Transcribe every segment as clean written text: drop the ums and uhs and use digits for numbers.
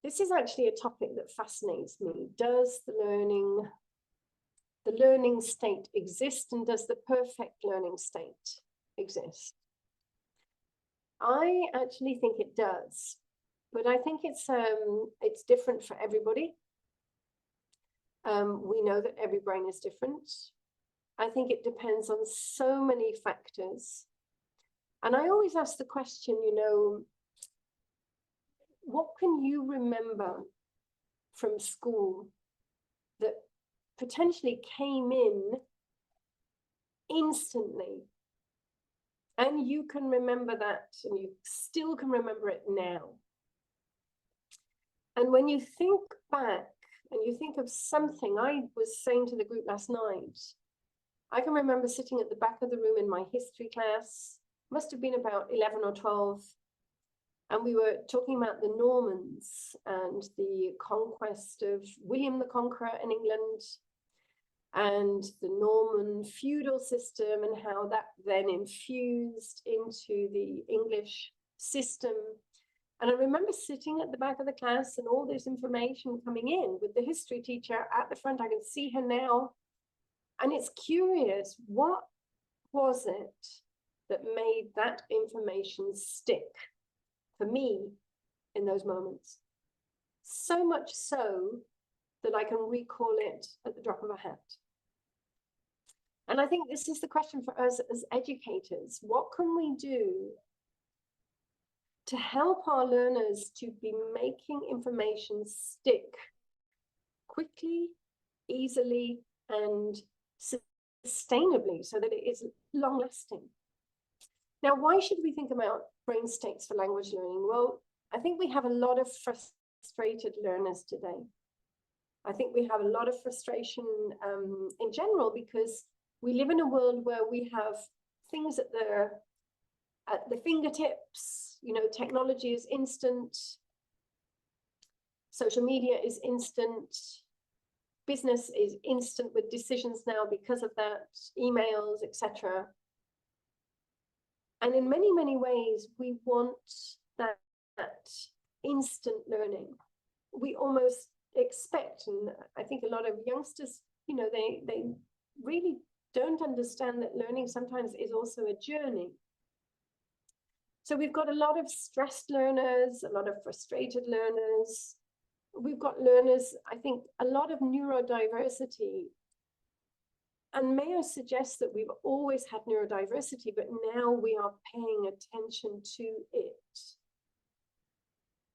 This is actually a topic that fascinates me. Does the learning state exist, and does the perfect learning state exist? I actually think it does, but I think it's different for everybody. We know that every brain is different. I think it depends on so many factors. And I always ask the question, you know, what can you remember from school that potentially came in instantly? And you can remember that, and you still can remember it now. And when you think back and you think of something, I was saying to the group last night, I can remember sitting at the back of the room in my history class, must have been about 11 or 12, and we were talking about the Normans and the conquest of William the Conqueror in England and the Norman feudal system and how that then infused into the English system. And I remember sitting at the back of the class and all this information coming in with the history teacher at the front. I can see her now. And it's curious, what was it that made that information stick for me in those moments? So much so that I can recall it at the drop of a hat. And I think this is the question for us as educators. What can we do to help our learners to be making information stick quickly, easily, and sustainably so that it is long lasting? Now, why should we think about brain states for language learning? Well, I think we have a lot of frustrated learners today. I think we have a lot of frustration in general because we live in a world where we have things at the fingertips. You know, technology is instant. Social media is instant. Business is instant with decisions now because of that, emails, etc. And in many, many ways, we want that instant learning. We almost expect, and I think a lot of youngsters, you know, they really don't understand that learning sometimes is also a journey. So we've got a lot of stressed learners, a lot of frustrated learners. We've got learners, I think, a lot of neurodiversity. And may I suggest that we've always had neurodiversity, but now we are paying attention to it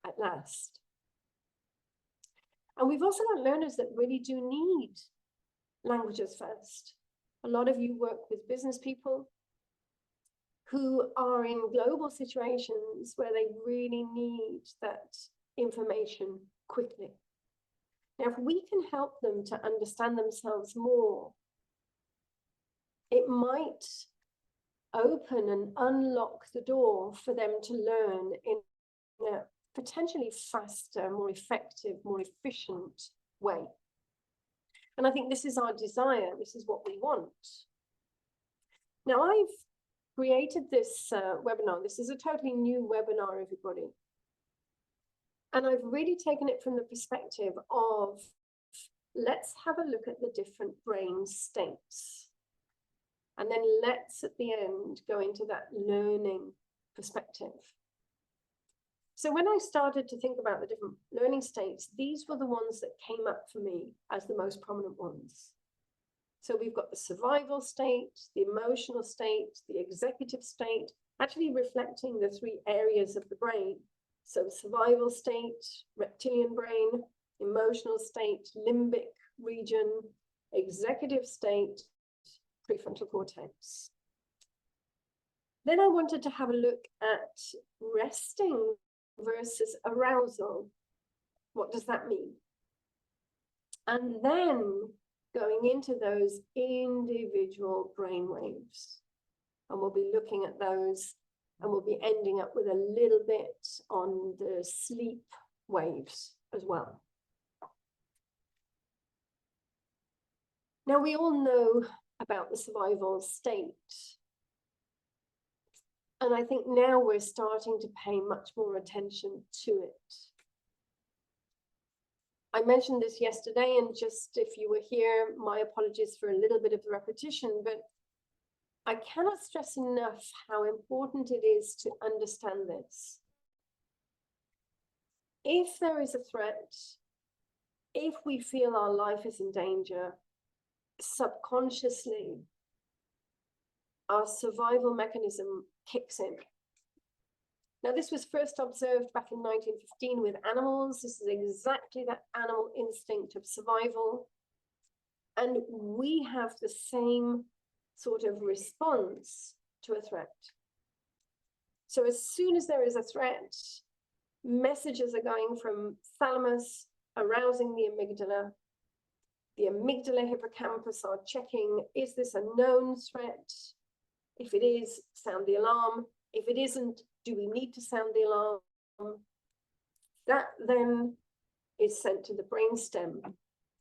at last. And we've also got learners that really do need languages first. A lot of you work with business people who are in global situations where they really need that information quickly. Now, if we can help them to understand themselves more, it might open and unlock the door for them to learn in a potentially faster, more effective, more efficient way. And I think this is our desire. This is what we want. Now, I've created this webinar. This is a totally new webinar, everybody. And I've really taken it from the perspective of, let's have a look at the different brain states. And then let's, at the end, go into that learning perspective. So when I started to think about the different learning states, these were the ones that came up for me as the most prominent ones. So we've got the survival state, the emotional state, the executive state, actually reflecting the three areas of the brain. So survival state, reptilian brain, emotional state, limbic region, executive state, prefrontal cortex. Then I wanted to have a look at resting versus arousal. What does that mean? And then going into those individual brain waves. And we'll be looking at those, and we'll be ending up with a little bit on the sleep waves as well. Now, we all know about the survival state. And I think now we're starting to pay much more attention to it. I mentioned this yesterday, and just if you were here, my apologies for a little bit of repetition, but I cannot stress enough how important it is to understand this. If there is a threat, if we feel our life is in danger, subconsciously, our survival mechanism kicks in. Now, this was first observed back in 1915 with animals. This is exactly that animal instinct of survival. And we have the same sort of response to a threat. So as soon as there is a threat, messages are going from thalamus, arousing the amygdala. The amygdala hippocampus are checking, is this a known threat? If it is, sound the alarm. If it isn't, do we need to sound the alarm? That then is sent to the brainstem,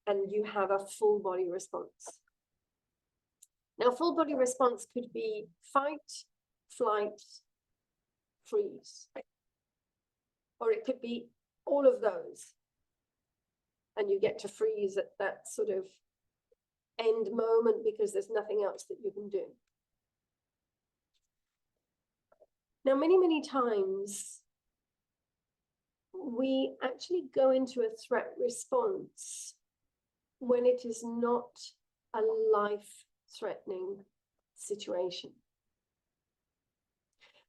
and you have a full body response. Now, full body response could be fight, flight, freeze, or it could be all of those. And you get to freeze at that sort of end moment because there's nothing else that you can do. Now, many, many times, we actually go into a threat response when it is not a life-threatening situation.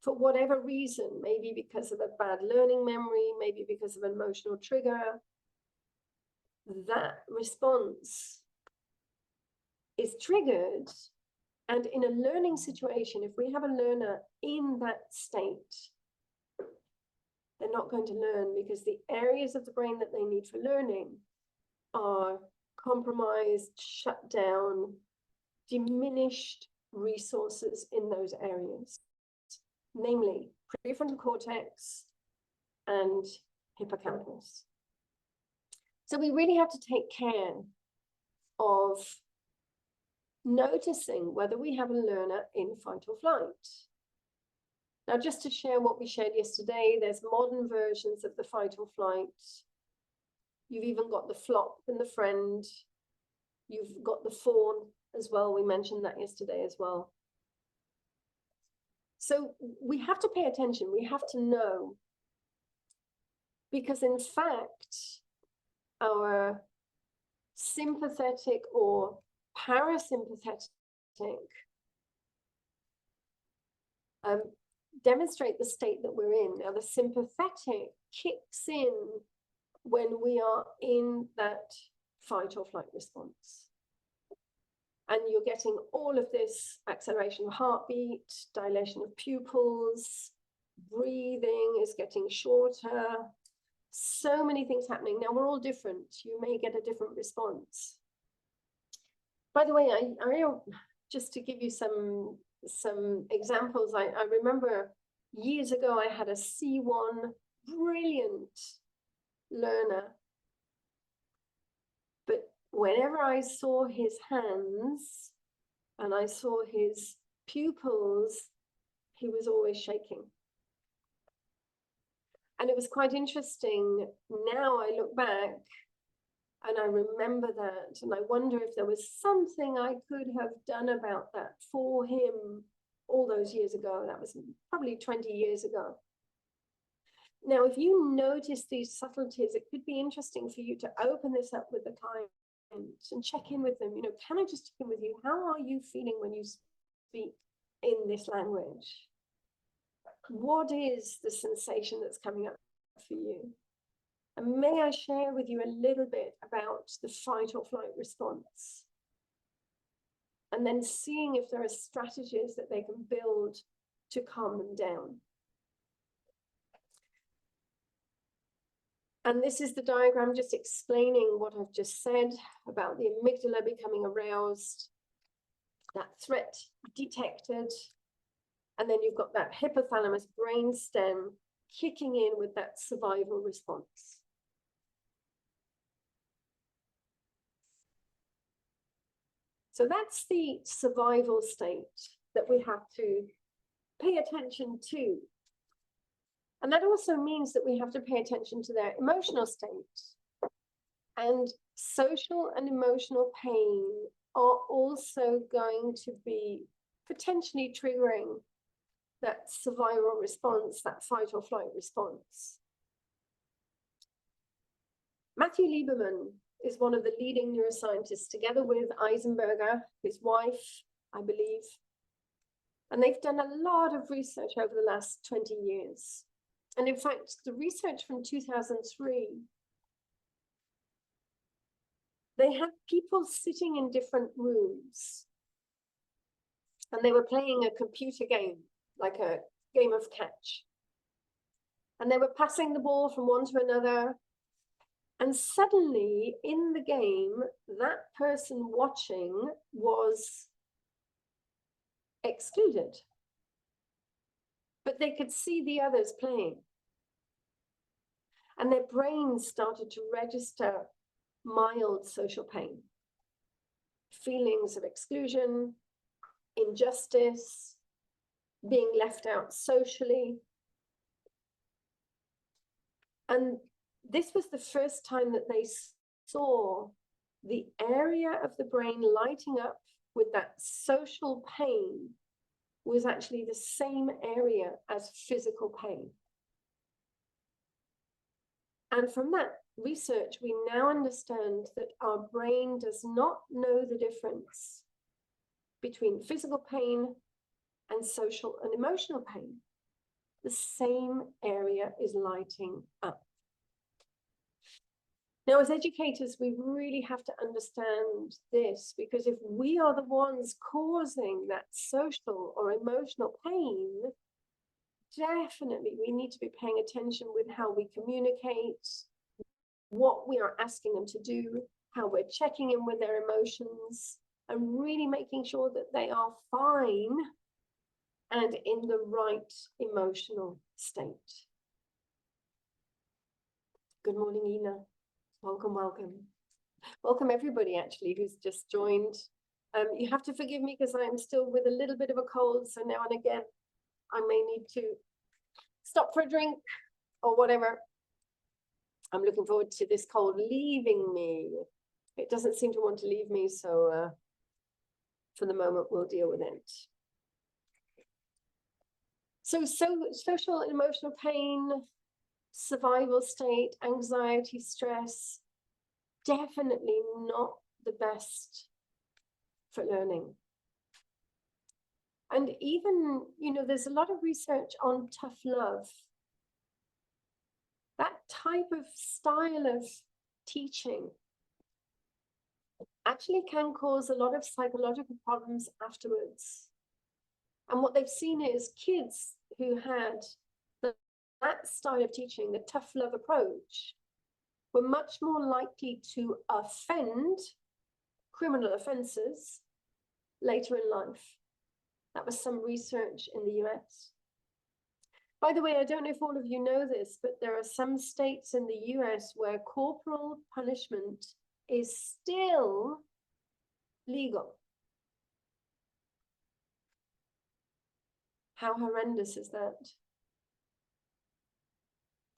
For whatever reason, maybe because of a bad learning memory, maybe because of an emotional trigger, that response is triggered. And in a learning situation, if we have a learner in that state, they're not going to learn because the areas of the brain that they need for learning are compromised, shut down, diminished resources in those areas, namely prefrontal cortex and hippocampus. So we really have to take care of noticing whether we have a learner in fight or flight. Now, just to share what we shared yesterday, there's modern versions of the fight or flight. You've even got the flop and the friend. You've got the fawn as well. We mentioned that yesterday as well. So we have to pay attention. We have to know. Because in fact, our sympathetic or parasympathetic demonstrate the state that we're in. Now, the sympathetic kicks in when we are in that fight or flight response. And you're getting all of this acceleration of heartbeat, dilation of pupils, breathing is getting shorter, so many things happening. Now, we're all different. You may get a different response. By the way, I just to give you some examples, I remember years ago I had a C1 brilliant learner, but whenever I saw his hands and I saw his pupils, he was always shaking. And it was quite interesting. Now I look back and I remember that, and I wonder if there was something I could have done about that for him all those years ago. That was probably 20 years ago. Now, if you notice these subtleties, it could be interesting for you to open this up with the client and check in with them. You know, can I just check in with you? How are you feeling when you speak in this language? What is the sensation that's coming up for you? And may I share with you a little bit about the fight or flight response? And then seeing if there are strategies that they can build to calm them down. And this is the diagram just explaining what I've just said about the amygdala becoming aroused, that threat detected, and then you've got that hypothalamus brainstem kicking in with that survival response. So that's the survival state that we have to pay attention to. And that also means that we have to pay attention to their emotional state. And social and emotional pain are also going to be potentially triggering that survival response, that fight or flight response. Matthew Lieberman is one of the leading neuroscientists, together with Eisenberger, his wife, I believe. And they've done a lot of research over the last 20 years. And in fact, the research from 2003, they had people sitting in different rooms and they were playing a computer game, like a game of catch. And they were passing the ball from one to another. And suddenly in the game, that person watching was excluded. But they could see the others playing. And their brains started to register mild social pain, feelings of exclusion, injustice, being left out socially. And this was the first time that they saw the area of the brain lighting up with that social pain was actually the same area as physical pain. And from that research, we now understand that our brain does not know the difference between physical pain and social and emotional pain. The same area is lighting up. Now, as educators, we really have to understand this, because if we are the ones causing that social or emotional pain, definitely we need to be paying attention with how we communicate, what we are asking them to do, how we're checking in with their emotions, and really making sure that they are fine and in the right emotional state. Good morning, Ina. Welcome, welcome. Welcome everybody actually who's just joined. You have to forgive me because I'm still with a little bit of a cold, so now and again I may need to stop for a drink or whatever. I'm looking forward to this cold leaving me. It doesn't seem to want to leave me, so for the moment we'll deal with it. So social and emotional pain, survival state, anxiety, stress, definitely not the best for learning. And even, there's a lot of research on tough love. That type of style of teaching actually can cause a lot of psychological problems afterwards. And what they've seen is kids who had that style of teaching, the tough love approach, were much more likely to offend criminal offenses later in life. That was some research in the US. By the way, I don't know if all of you know this, but there are some states in the US where corporal punishment is still legal. How horrendous is that?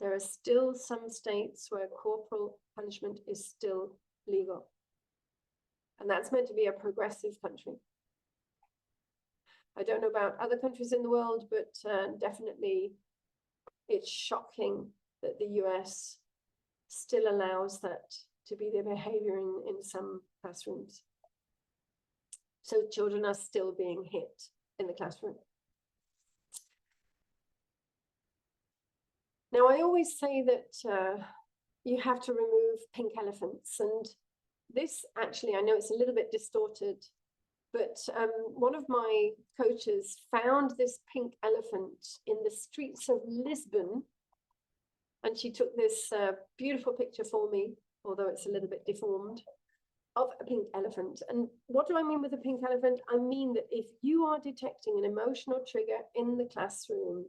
There are still some states where corporal punishment is still legal. And that's meant to be a progressive country. I don't know about other countries in the world, but definitely it's shocking that the US still allows that to be their behavior in some classrooms. So children are still being hit in the classroom. Now, I always say that you have to remove pink elephants. And this actually, I know it's a little bit distorted, but one of my coaches found this pink elephant in the streets of Lisbon. And she took this beautiful picture for me, although it's a little bit deformed, of a pink elephant. And what do I mean with a pink elephant? I mean that if you are detecting an emotional trigger in the classroom,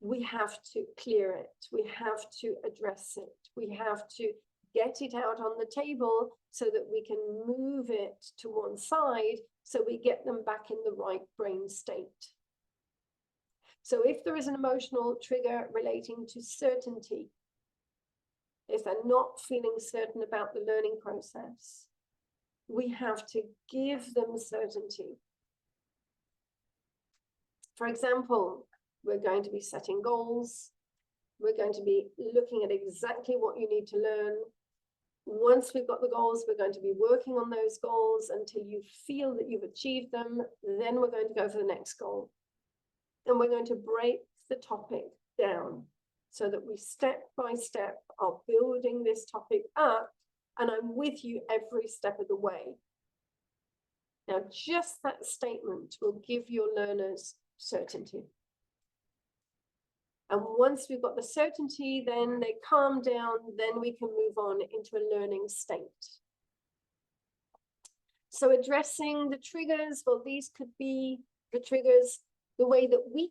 we have to clear it. We have to address it. We have to get it out on the table so that we can move it to one side so we get them back in the right brain state. So if there is an emotional trigger relating to certainty, if they're not feeling certain about the learning process, we have to give them certainty. For example, we're going to be setting goals. We're going to be looking at exactly what you need to learn. Once we've got the goals, we're going to be working on those goals until you feel that you've achieved them. Then we're going to go for the next goal. And we're going to break the topic down so that we step by step are building this topic up, and I'm with you every step of the way. Now, just that statement will give your learners certainty. And once we've got the certainty, then they calm down, then we can move on into a learning state. So addressing the triggers, well, these could be the triggers. The way that we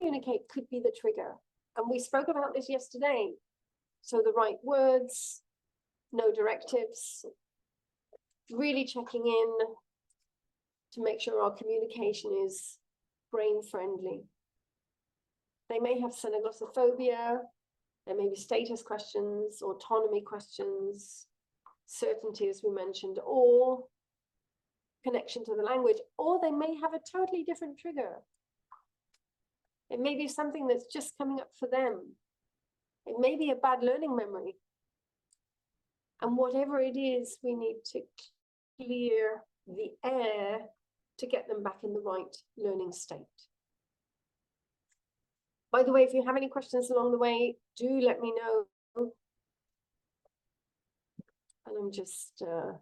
communicate could be the trigger. And we spoke about this yesterday. So the right words, no directives, really checking in to make sure our communication is brain friendly. They may have synaglossophobia, there may be status questions, autonomy questions, certainty, as we mentioned, or connection to the language, or they may have a totally different trigger. It may be something that's just coming up for them. It may be a bad learning memory. And whatever it is, we need to clear the air to get them back in the right learning state. By the way, if you have any questions along the way, do let me know. And I'm just, now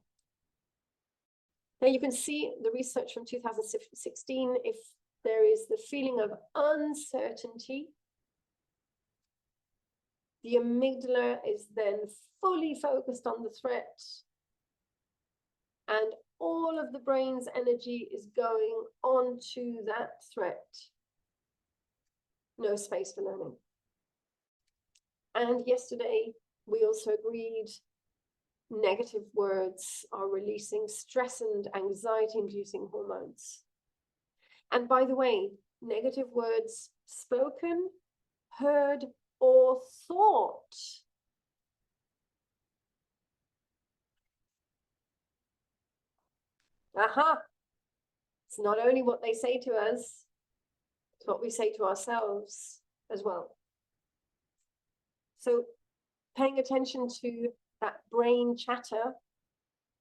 you can see the research from 2016, if there is the feeling of uncertainty, the amygdala is then fully focused on the threat, and all of the brain's energy is going onto that threat. No space for learning. And yesterday, we also agreed negative words are releasing stress and anxiety-inducing hormones. And by the way, negative words spoken, heard, or thought it's not only what they say to us, it's what we say to ourselves as well. So paying attention to that brain chatter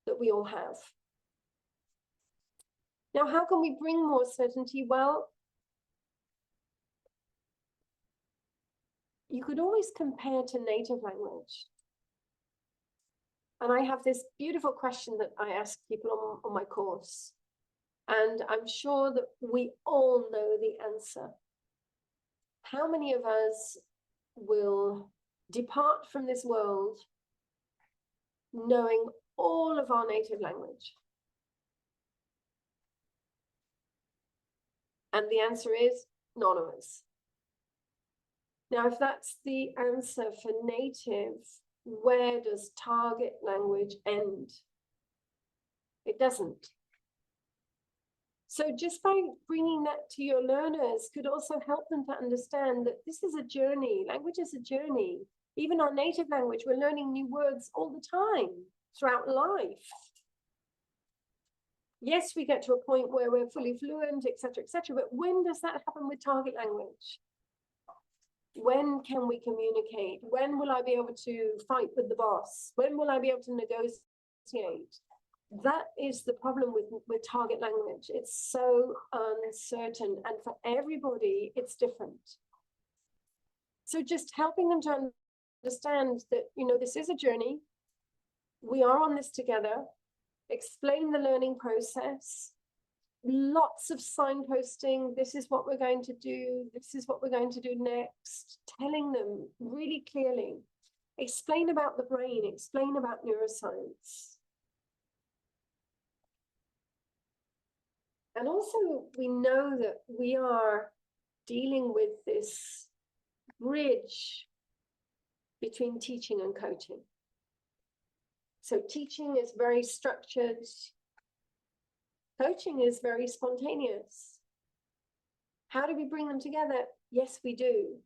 that we all have. Now, how can we bring more certainty? Well, you could always compare to native language. And I have this beautiful question that I ask people on my course. And I'm sure that we all know the answer. How many of us will depart from this world knowing all of our native language? And the answer is none of us. Now, if that's the answer for native, where does target language end? It doesn't. So just by bringing that to your learners could also help them to understand that this is a journey. Language is a journey. Even our native language, we're learning new words all the time throughout life. Yes, we get to a point where we're fully fluent, etc., but when does that happen with target language? When can we communicate? When will I be able to fight with the boss? When will I be able to negotiate? That is the problem with target language. It's so uncertain, and for everybody, it's different. So just helping them to understand that, you know, this is a journey. We are on this together. Explain the learning process. Lots of signposting. This is what we're going to do. This is what we're going to do next. Telling them really clearly. Explain about the brain. Explain about neuroscience. And also, we know that we are dealing with this bridge between teaching and coaching. So teaching is very structured. Coaching is very spontaneous. How do we bring them together? Yes, we do.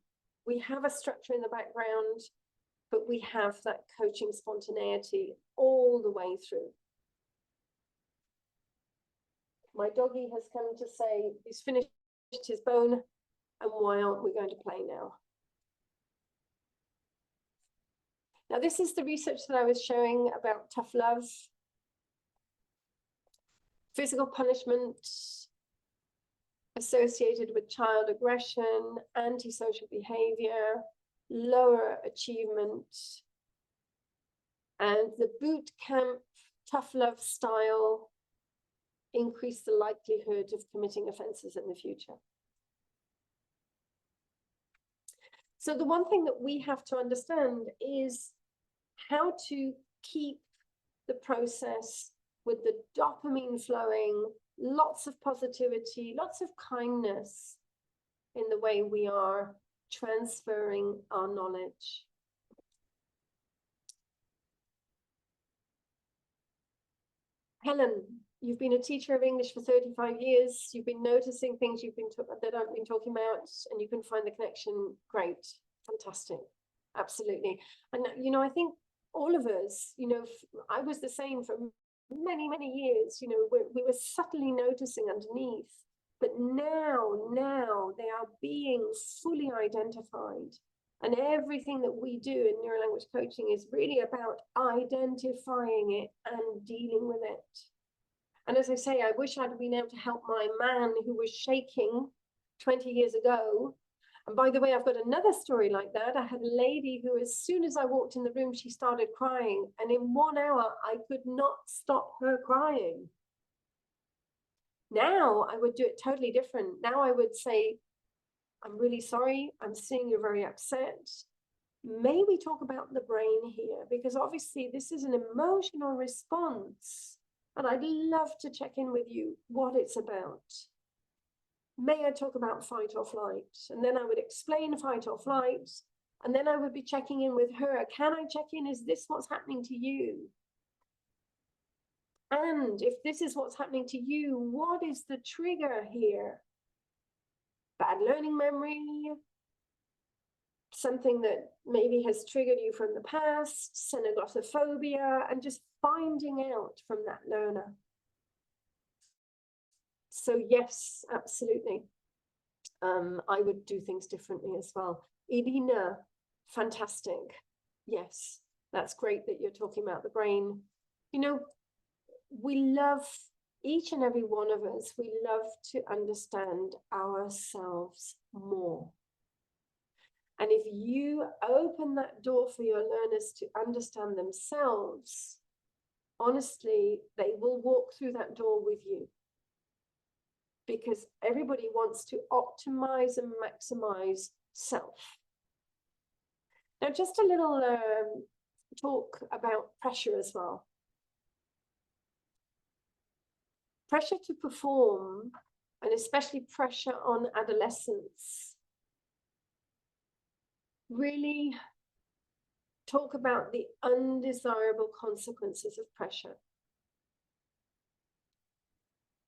We have a structure in the background. but we have that coaching spontaneity all the way through. My doggy has come to say he's finished his bone, and why aren't we going to play now? Now, this is the research that I was showing about tough love. Physical punishment associated with child aggression, antisocial behavior, lower achievement, and the boot camp tough love style increase the likelihood of committing offenses in the future. So the one thing that we have to understand is how to keep the process with the dopamine flowing, lots of positivity, lots of kindness in the way we are transferring our knowledge. Helen, you've been a teacher of English for 35 years. You've been noticing things that I've been talking about, and you can find the connection. Great, fantastic, absolutely. And you know, I think all of us, you know, I was the same for many, many years. You know, we were subtly noticing underneath, but now they are being fully identified. And everything that we do in neurolanguage coaching is really about identifying it and dealing with it. And as I say, I wish I'd been able to help my man who was shaking 20 years ago. And by the way, I've got another story like that. I had a lady who, as soon as I walked in the room, she started crying. And in 1 hour, I could not stop her crying. Now I would do it totally different. Now I would say, I'm really sorry. I'm seeing you're very upset. May we talk about the brain here? Because obviously this is an emotional response. And I'd love to check in with you what it's about. May I talk about fight or flight? And then I would explain fight or flight. And then I would be checking in with her. Can I check in? Is this what's happening to you? And if this is what's happening to you, what is the trigger here? Bad learning memory, something that maybe has triggered you from the past, xenoglossophobia, and just finding out from that learner. So yes, absolutely. I would do things differently as well. Irina, fantastic. Yes, that's great that you're talking about the brain. You know, we love, each and every one of us, we love to understand ourselves more. And if you open that door for your learners to understand themselves, honestly, they will walk through that door with you. Because everybody wants to optimize and maximize self. Now, just a little talk about pressure as well. Pressure to perform, and especially pressure on adolescents, really talk about the undesirable consequences of pressure.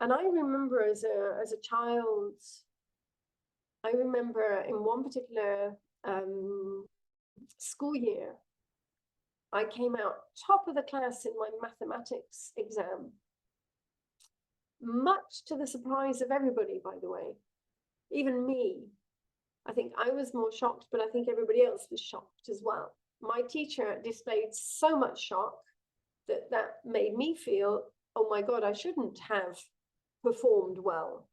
And I remember as a child, I remember in one particular school year, I came out top of the class in my mathematics exam. Much to the surprise of everybody, by the way, even me. I think I was more shocked, but I think everybody else was shocked as well. My teacher displayed so much shock that that made me feel, oh my God, I shouldn't have performed well.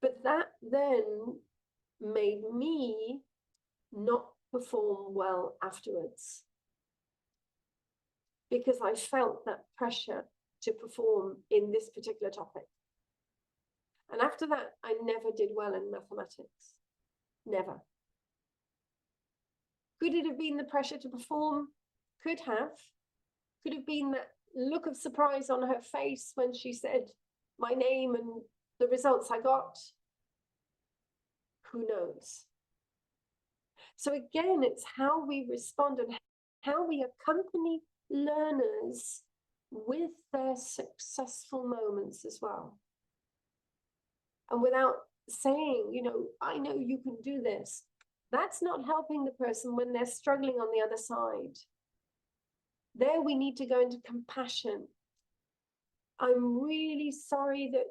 But that then made me not perform well afterwards, because I felt that pressure to perform in this particular topic. And after that, I never did well in mathematics. Never. Could it have been the pressure to perform? Could have. Could have been that look of surprise on her face when she said my name and the results I got. Who knows? So again, it's how we respond and how we accompany learners with their successful moments as well. And without saying, you know, I know you can do this, That's not helping the person when they're struggling on the other side. There we need to go into compassion. I'm really sorry that,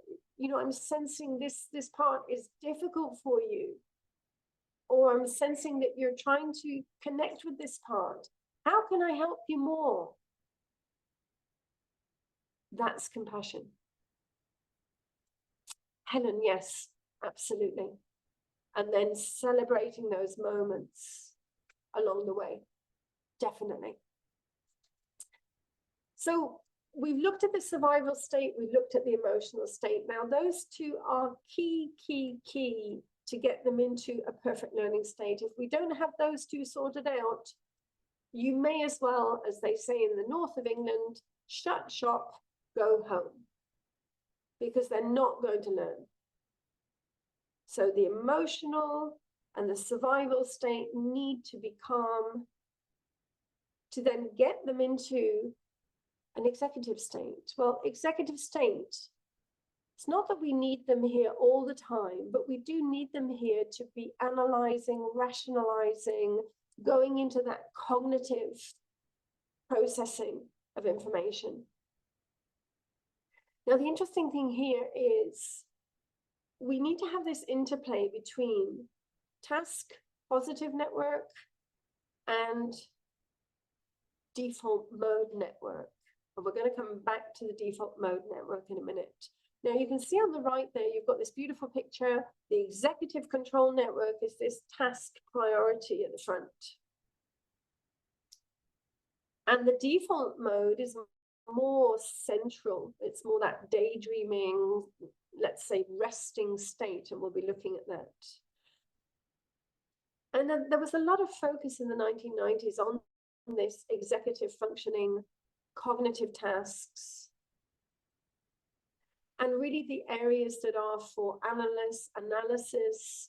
I'm sensing this part is difficult for you. Or I'm sensing that you're trying to connect with this part. How can I help you more? That's compassion. Helen, yes, absolutely. And then celebrating those moments along the way, definitely. So we've looked at the survival state, we've looked at the emotional state. Now those two are key to get them into a perfect learning state. If we don't have those two sorted out, you may as well, as they say in the north of England, shut shop, go home, because they're not going to learn. So the emotional and the survival state need to be calm to then get them into an executive state. Well, executive state, it's not that we need them here all the time, but we do need them here to be analyzing, rationalizing, going into that cognitive processing of information. Now, the interesting thing here is we need to have this interplay between task positive network and default mode network. And we're going to come back to the default mode network in a minute. Now you can see on the right there, you've got this beautiful picture. The executive control network is this task priority at the front. And the default mode is more central. It's more that daydreaming, let's say resting state, and we'll be looking at that. And then there was a lot of focus in the 1990s on this executive functioning, cognitive tasks, and really the areas that are for analysis,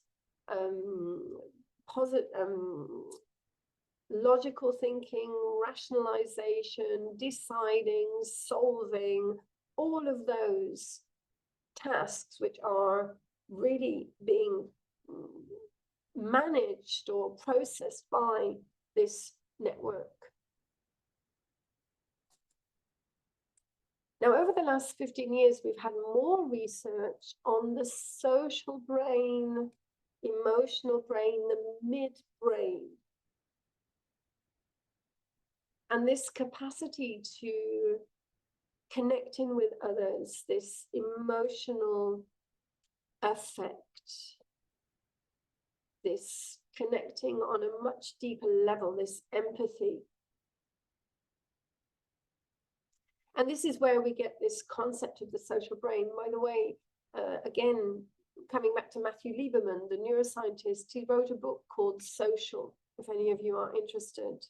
logical thinking, rationalization, deciding, solving, all of those tasks which are really being managed or processed by this network. Now, over the last 15 years, we've had more research on the social brain, emotional brain, the midbrain. And this capacity to connect in with others, this emotional affect, this connecting on a much deeper level, this empathy. And this is where we get this concept of the social brain. By the way, again, coming back to Matthew Lieberman, the neuroscientist, he wrote a book called Social. If any of you are interested,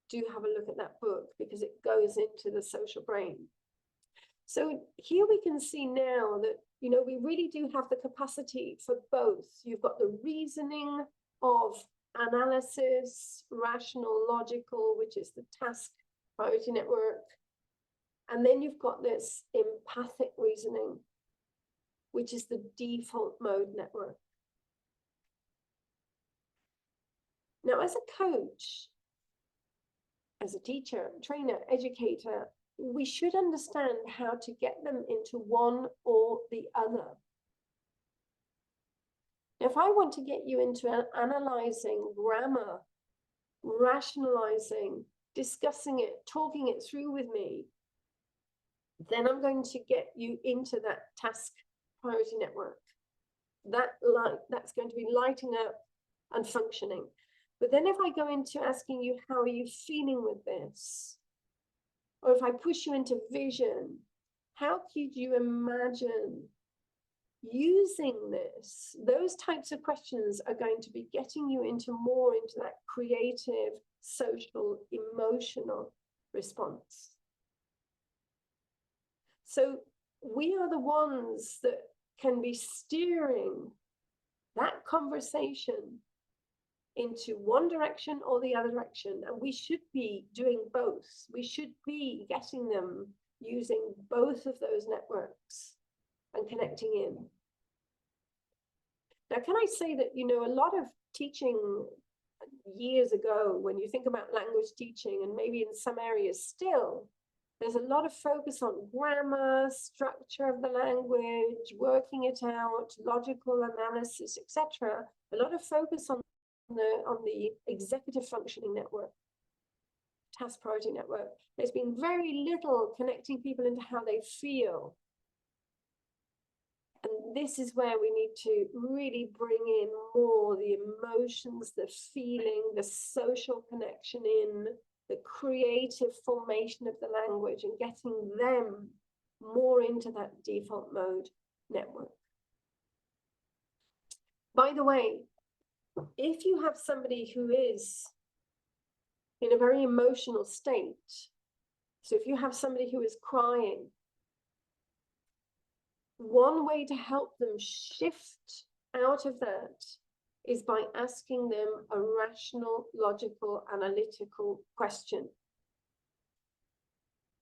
do have a look at that book because it goes into the social brain. So here we can see now that, we really do have the capacity for both. You've got the reasoning of analysis, rational, logical, which is the task priority network. And then you've got this empathic reasoning, which is the default mode network. Now, as a coach, as a teacher, trainer, educator, we should understand how to get them into one or the other. Now, if I want to get you into analyzing grammar, rationalizing, discussing it, talking it through with me, then I'm going to get you into that task priority network. That's going to be lighting up and functioning. But then if I go into asking you, how are you feeling with this? Or if I push you into vision, how could you imagine using this? Those types of questions are going to be getting you into that creative, social, emotional response. So we are the ones that can be steering that conversation into one direction or the other direction. And we should be doing both. We should be getting them using both of those networks and connecting in. Now, can I say that, you know, a lot of teaching years ago, when you think about language teaching, and maybe in some areas still, there's a lot of focus on grammar, structure of the language, working it out, logical analysis, etc. A lot of focus on the executive functioning network, task priority network. There's been very little connecting people into how they feel. And this is where we need to really bring in more the emotions, the feeling, the social connection in, the creative formation of the language, and getting them more into that default mode network. By the way, if you have somebody who is in a very emotional state, so if you have somebody who is crying, one way to help them shift out of that is by asking them a rational, logical, analytical question.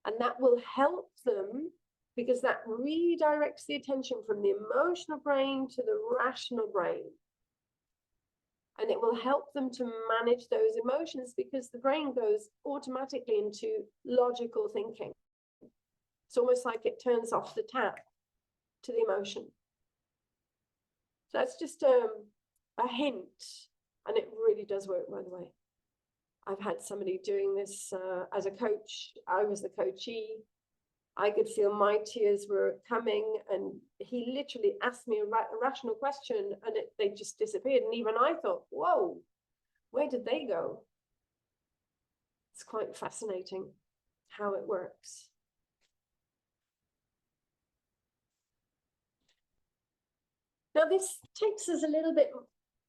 And that will help them, because that redirects the attention from the emotional brain to the rational brain. And it will help them to manage those emotions, because the brain goes automatically into logical thinking. It's almost like it turns off the tap to the emotion. So that's just a hint, and it really does work, by the way. I've had somebody doing this as a coach. I was the coachee. I could feel my tears were coming, and he literally asked me a rational question, and they just disappeared. And even I thought, whoa, where did they go? It's quite fascinating how it works. Now, this takes us a little bit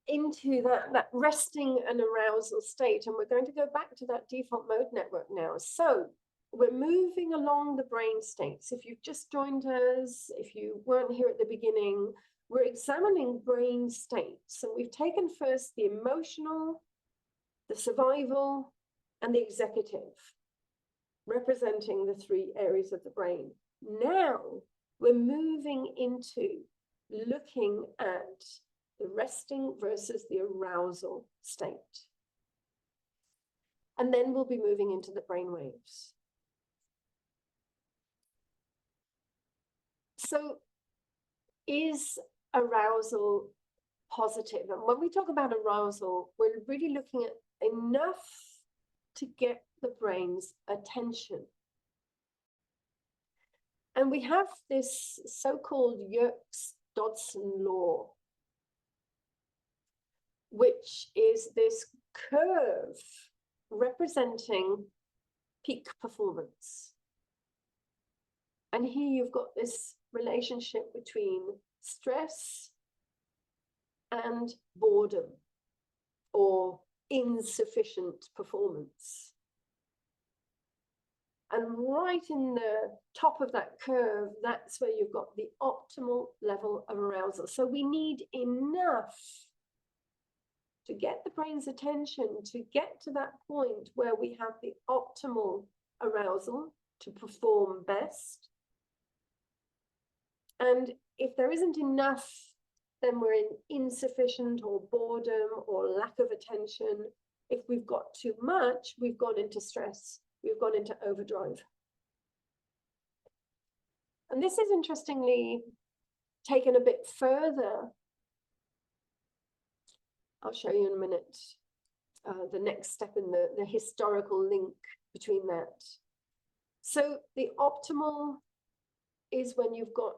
into that resting and arousal state, and we're going to go back to that default mode network now. So we're moving along the brain states. If you've just joined us, if you weren't here at the beginning, we're examining brain states, and we've taken first the emotional, the survival, and the executive, representing the three areas of the brain. Now we're moving into looking at the resting versus the arousal state. And then we'll be moving into the brain waves. So is arousal positive? And when we talk about arousal, we're really looking at enough to get the brain's attention. And we have this so-called Yerkes-Dodson law, which is this curve representing peak performance. And here you've got this relationship between stress and boredom, or insufficient performance. And right in the top of that curve, that's where you've got the optimal level of arousal. So we need enough to get the brain's attention, to get to that point where we have the optimal arousal to perform best. And if there isn't enough, then we're in insufficient or boredom or lack of attention. If we've got too much, we've gone into stress. We've gone into overdrive. And this is interestingly taken a bit further. I'll show you in a minute the next step in the historical link between that. So the optimal is when you've got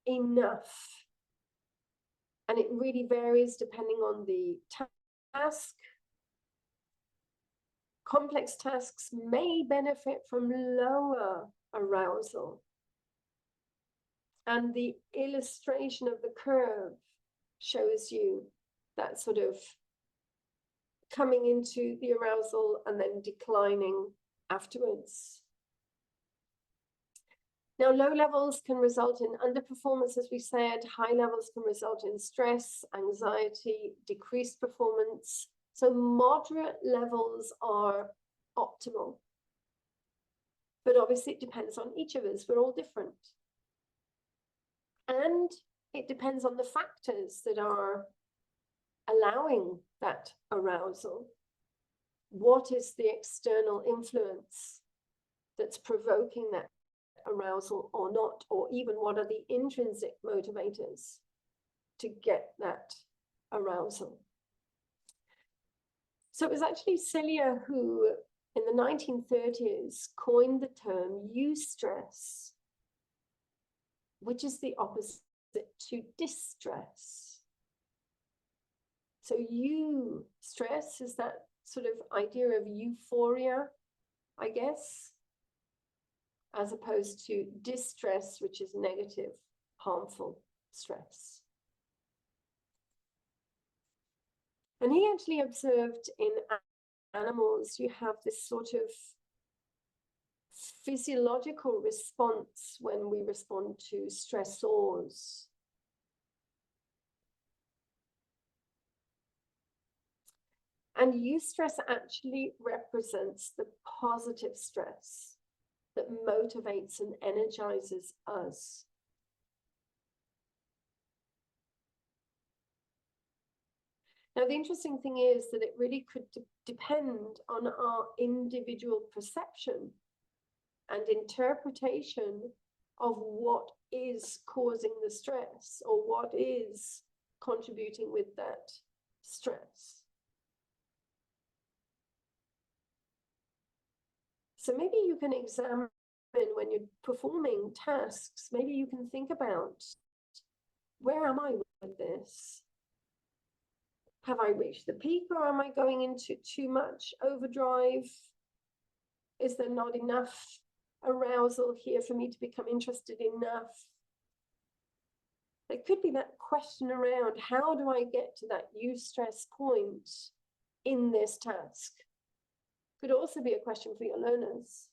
enough. And it really varies depending on the task. Complex tasks may benefit from lower arousal. And the illustration of the curve shows you that sort of coming into the arousal and then declining afterwards. Now, low levels can result in underperformance, as we said. High levels can result in stress, anxiety, decreased performance. So moderate levels are optimal. But obviously it depends on each of us. We're all different. And it depends on the factors that are allowing that arousal. What is the external influence that's provoking that arousal or not? Or even what are the intrinsic motivators to get that arousal? So it was actually Celia who, in the 1930s, coined the term eustress, which is the opposite to distress. So eustress is that sort of idea of euphoria, I guess, as opposed to distress, which is negative, harmful stress. And he actually observed in animals, you have this sort of physiological response when we respond to stressors. And eustress actually represents the positive stress that motivates and energizes us. Now, the interesting thing is that it really could depend on our individual perception and interpretation of what is causing the stress or what is contributing with that stress. So maybe you can examine when you're performing tasks, maybe you can think about, where am I with this? Have I reached the peak, or am I going into too much overdrive? Is there not enough arousal here for me to become interested enough? There could be that question around, how do I get to that eustress point in this task? Could also be a question for your learners.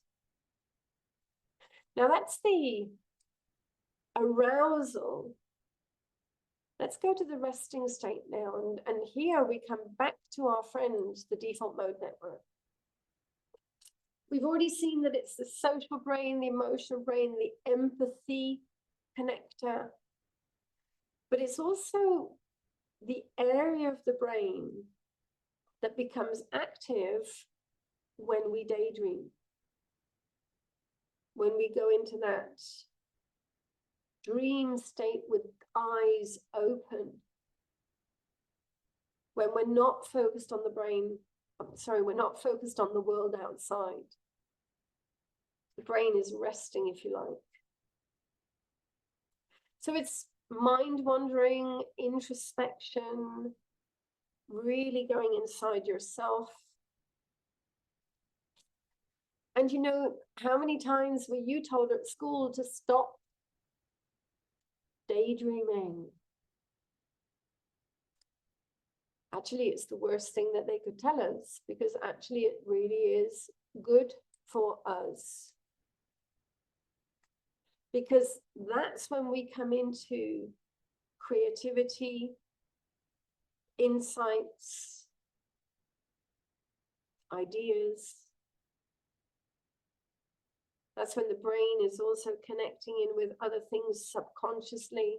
Now that's the arousal. Let's go to the resting state now. And here we come back to our friends, the default mode network. We've already seen that it's the social brain, the emotional brain, the empathy connector. But it's also the area of the brain that becomes active when we daydream, when we go into that dream state with eyes open, when we're not focused on the brain, we're not focused on the world outside. The brain is resting, if you like. So it's mind wandering, introspection, really going inside yourself. And you know, how many times were you told at school to stop daydreaming? Actually, it's the worst thing that they could tell us, because actually it really is good for us. Because that's when we come into creativity, insights, ideas. That's when the brain is also connecting in with other things subconsciously.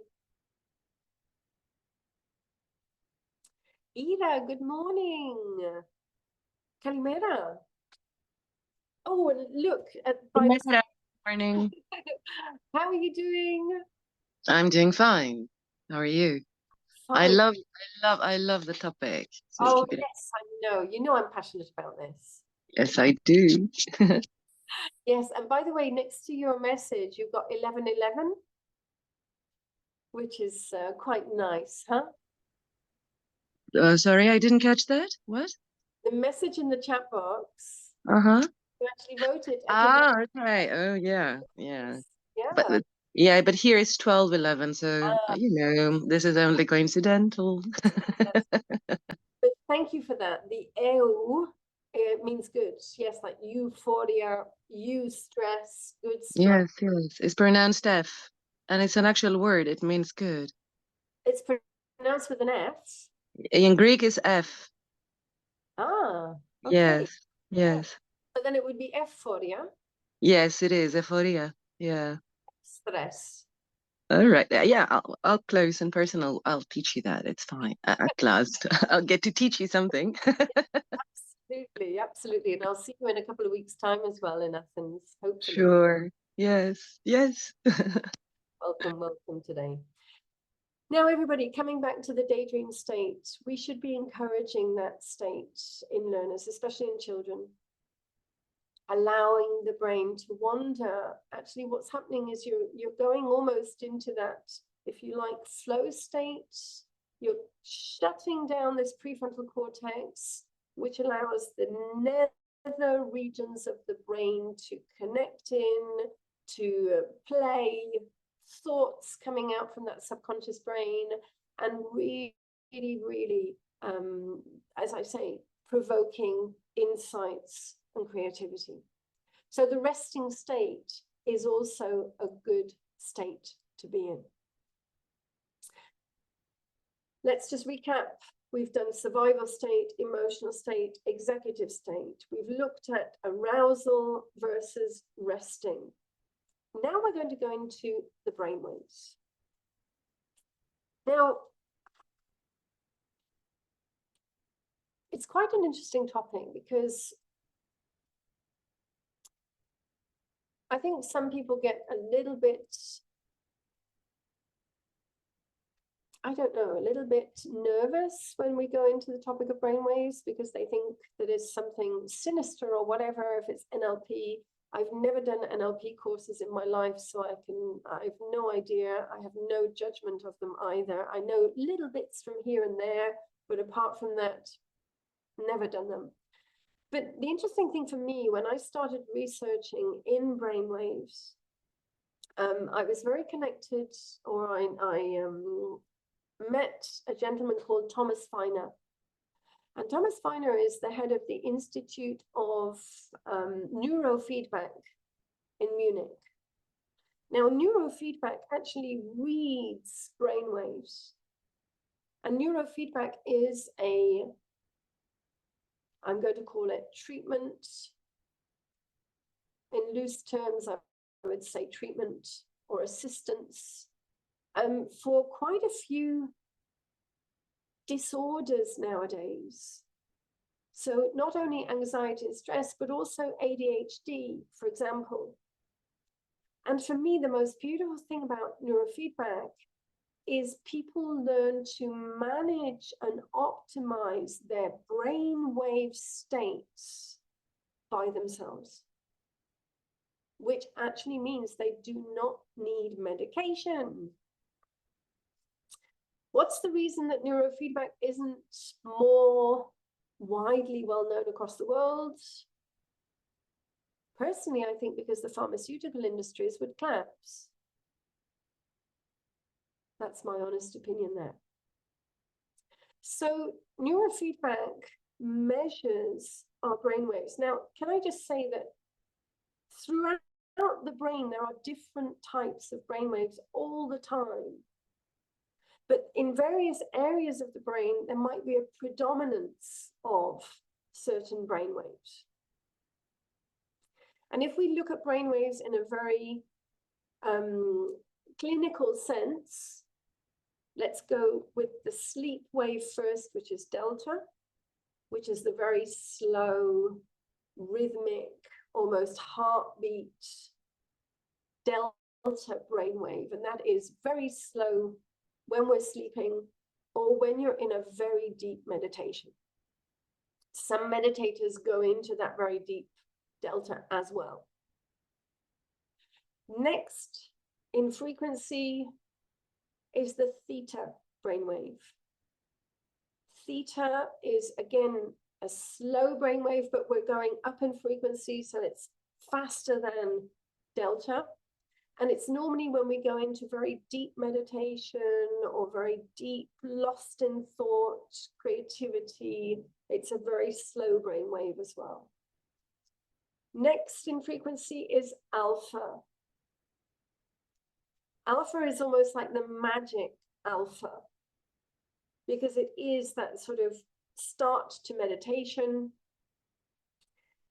Ida, good morning. Kalimera. Oh, and look at Good morning. How are you doing? I'm doing fine. How are you? Fine. I love the topic. So Oh, keep it up. yes, I know. You know I'm passionate about this. Yes, I do. Yes, and by the way, next to your message, you've got 1111, which is quite nice, huh? Sorry, I didn't catch that. What? The message in the chat box, Uh-huh. you actually wrote it. Okay. Oh, yeah. Yeah. Yeah. But here it's 12:11, so you know, this is only coincidental. But thank you for that. The eu, it means good. Yes, like euphoria, eustress, good stress. Yes. It's pronounced F, and it's an actual word. It means good. It's pronounced with an F. In Greek, it's F. Ah, okay. Yes. But then it would be euphoria. Yes, it is. Euphoria. Yeah. Stress. All right. Yeah, I'll close in person. I'll teach you that. It's fine. At last, I'll get to teach you something. Absolutely, absolutely. And I'll see you in a couple of weeks' time as well in Athens, hopefully. Sure. Yes. Yes. Welcome, welcome today. Now, everybody, coming back to the daydream state, we should be encouraging that state in learners, especially in children. Allowing the brain to wander. Actually, what's happening is you're going almost into that, if you like, flow state. You're shutting down this prefrontal cortex, which allows the nether regions of the brain to connect in, to play, thoughts coming out from that subconscious brain, and really, really, as I say, provoking insights and creativity. So the resting state is also a good state to be in. Let's just recap. We've done survival state, emotional state, executive state. We've looked at arousal versus resting. Now we're going to go into the brainwaves. Now, it's quite an interesting topic because I think some people get a little bit, I don't know, a little bit nervous when we go into the topic of brainwaves because they think that it's something sinister or whatever, if it's NLP. I've never done NLP courses in my life, so I have no idea. I have no judgment of them either. I know little bits from here and there, but apart from that, never done them. But the interesting thing for me, when I started researching in brainwaves, I was very connected, or I met a gentleman called Thomas Feiner. And Thomas Feiner is the head of the Institute of Neurofeedback in Munich. Now, neurofeedback actually reads brainwaves. And neurofeedback is I'm going to call it treatment. In loose terms, I would say treatment or assistance for quite a few disorders nowadays. So not only anxiety and stress, but also ADHD, for example. And for me, the most beautiful thing about neurofeedback is people learn to manage and optimize their brainwave states by themselves, which actually means they do not need medication. What's the reason that neurofeedback isn't more widely well known across the world? Personally, I think because the pharmaceutical industries would collapse. That's my honest opinion there. So neurofeedback measures our brainwaves. Now, can I just say that throughout the brain, there are different types of brainwaves all the time. But in various areas of the brain, there might be a predominance of certain brainwaves. And if we look at brainwaves in a very clinical sense, let's go with the sleep wave first, which is delta, which is the very slow, rhythmic, almost heartbeat delta brainwave. And that is very slow when we're sleeping or when you're in a very deep meditation. Some meditators go into that very deep delta as well. Next in frequency is the theta brainwave. Theta is again a slow brainwave, but we're going up in frequency, so it's faster than delta. And it's normally when we go into very deep meditation or very deep, lost in thought, creativity, it's a very slow brainwave as well. Next in frequency is alpha. Alpha is almost like the magic alpha, because it is that sort of start to meditation.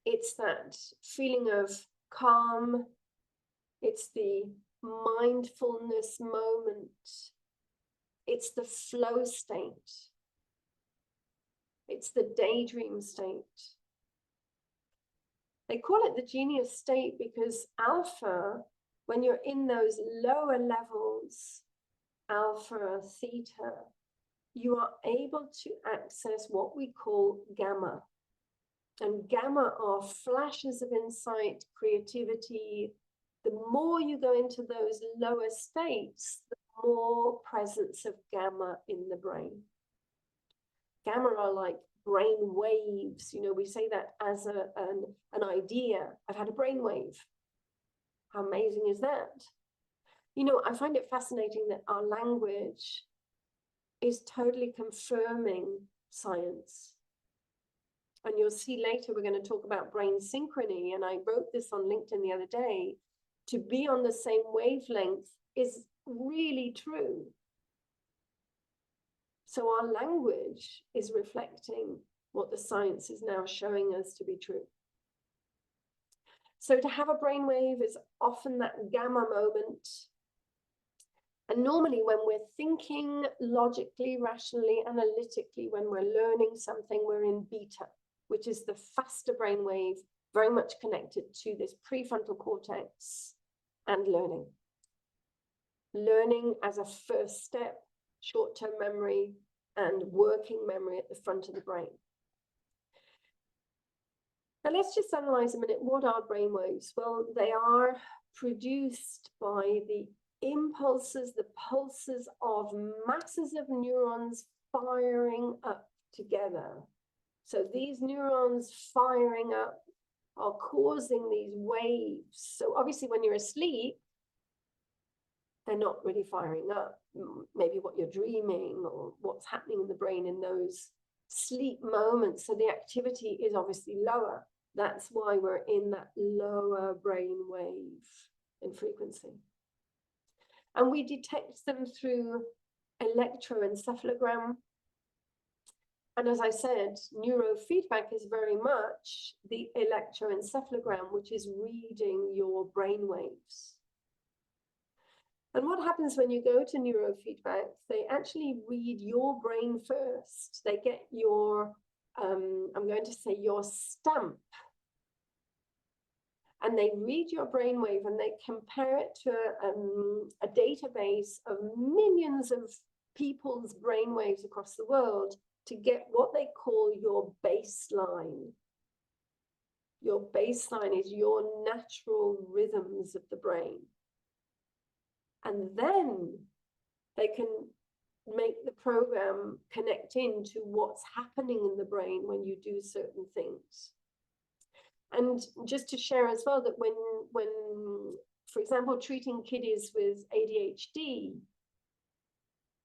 It's that feeling of calm. It's the mindfulness moment. It's the flow state. It's the daydream state. They call it the genius state because alpha, when you're in those lower levels, alpha, theta, you are able to access what we call gamma. And gamma are flashes of insight, creativity. The more you go into those lower states, the more presence of gamma in the brain. Gamma are like brain waves. You know, we say that as an idea. I've had a brain wave. How amazing is that? You know, I find it fascinating that our language is totally confirming science. And you'll see later, we're going to talk about brain synchrony. And I wrote this on LinkedIn the other day. To be on the same wavelength is really true. So our language is reflecting what the science is now showing us to be true. So to have a brainwave is often that gamma moment. And normally when we're thinking logically, rationally, analytically, when we're learning something, we're in beta, which is the faster brainwave, very much connected to this prefrontal cortex and learning. Learning as a first step, short-term memory and working memory at the front of the brain. Now let's just analyze a minute. What are brainwaves? Well, they are produced by the impulses, the pulses of masses of neurons firing up together. So these neurons firing up are causing these waves. So obviously when you're asleep, they're not really firing up. Maybe what you're dreaming or what's happening in the brain in those sleep moments. So the activity is obviously lower. That's why we're in that lower brain wave in frequency. And we detect them through electroencephalogram. And as I said, neurofeedback is very much the electroencephalogram, which is reading your brain waves. And what happens when you go to neurofeedback, they actually read your brain first. They get your, I'm going to say your stamp. And they read your brainwave and they compare it to a database of millions of people's brainwaves across the world to get what they call your baseline. Your baseline is your natural rhythms of the brain. And then they can make the program connect into what's happening in the brain when you do certain things. And just to share as well that when, for example, treating kiddies with ADHD,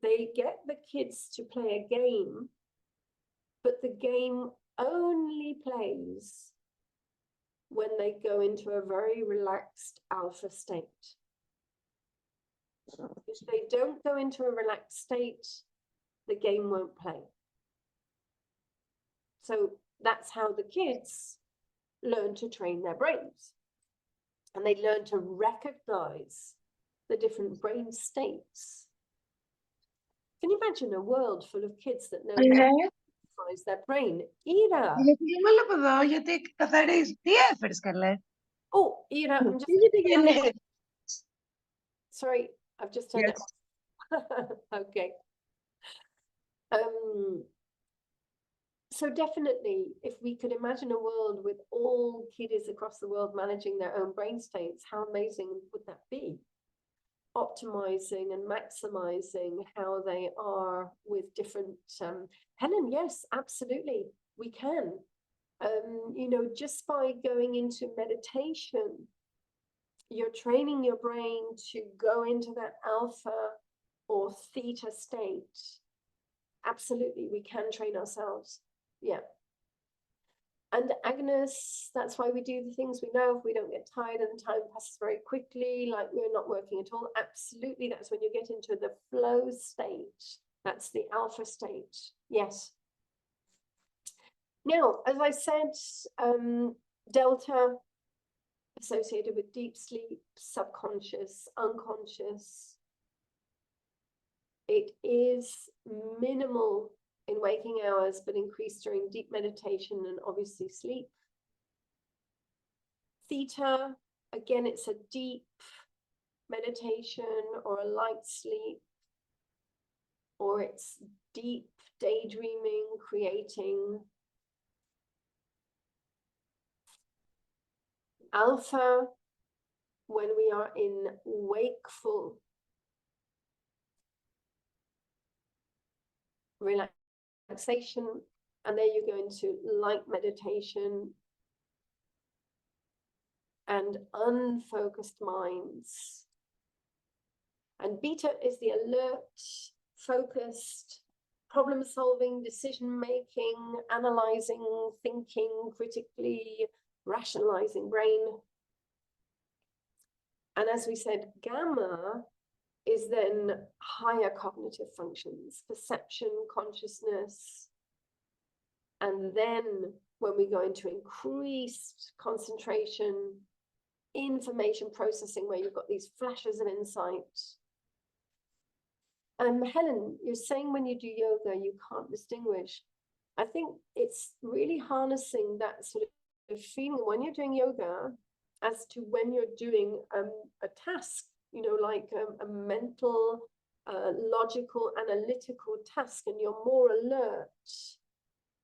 they get the kids to play a game, but the game only plays when they go into a very relaxed alpha state. If they don't go into a relaxed state, the game won't play. So that's how the kids learn to train their brains. And they learn to recognize the different brain states. Can you imagine a world full of kids that know how to recognize their brain? Ira! Oh, Ira, I'm just... Sorry, I've just turned it off. Okay. So definitely, if we could imagine a world with all kiddies across the world managing their own brain states, how amazing would that be? Optimizing and maximizing how they are with different... Helen, yes, absolutely, we can. You know, just by going into meditation, you're training your brain to go into that alpha or theta state. Absolutely, we can train ourselves. Yeah. And Agnes, that's why we do the things we know. If we don't get tired and time passes very quickly, like we're not working at all. Absolutely, that's when you get into the flow state. That's the alpha state. Yes. Now, as I said, delta, associated with deep sleep, subconscious, unconscious. It is minimal in waking hours, but increased during deep meditation and obviously sleep. Theta, again, it's a deep meditation or a light sleep, or it's deep daydreaming, creating. Alpha, when we are in wakeful relaxation, and there you go into light meditation and unfocused minds. And beta is the alert, focused, problem-solving, decision-making, analyzing, thinking critically, rationalizing brain. And as we said, gamma is then higher cognitive functions, perception, consciousness. And then when we go into increased concentration, information processing, where you've got these flashes of insight. Helen, you're saying when you do yoga, you can't distinguish. I think it's really harnessing that sort of feeling when you're doing yoga as to when you're doing a task, you know, like a mental, logical, analytical task, and you're more alert,